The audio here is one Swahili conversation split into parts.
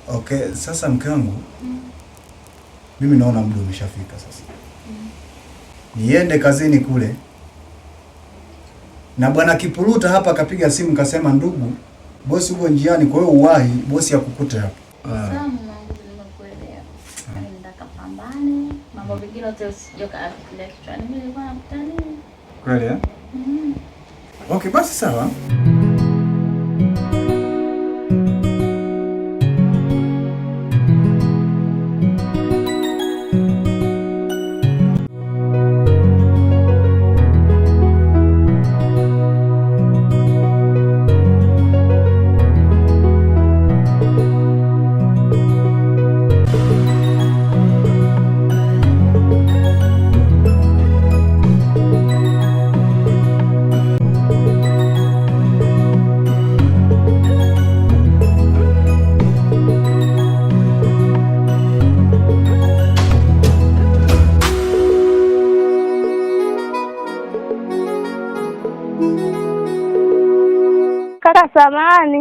Okay, sasa mke wangu, mimi naona muda umeshafika sasa. Niende kazini kule. Na bwana Kipuluta hapa kapiga simu kasema, ndugu, bosi uko njiani, kwa hiyo uwahi, bosi akukute hapa. Sawa mwanangu, nimekuelewa. Nenda kapambane, mambo mengine yote usijoka afikiria kichwani. Mimi nilikuwa nakutania. Kweli eh? Okay, basi sawa. Kaka samani.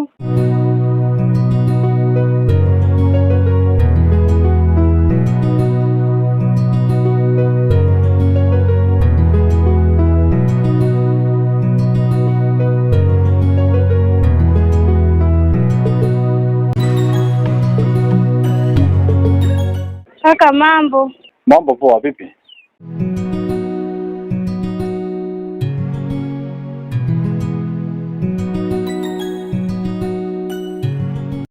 Kaka mambo. Mambo poa, vipi?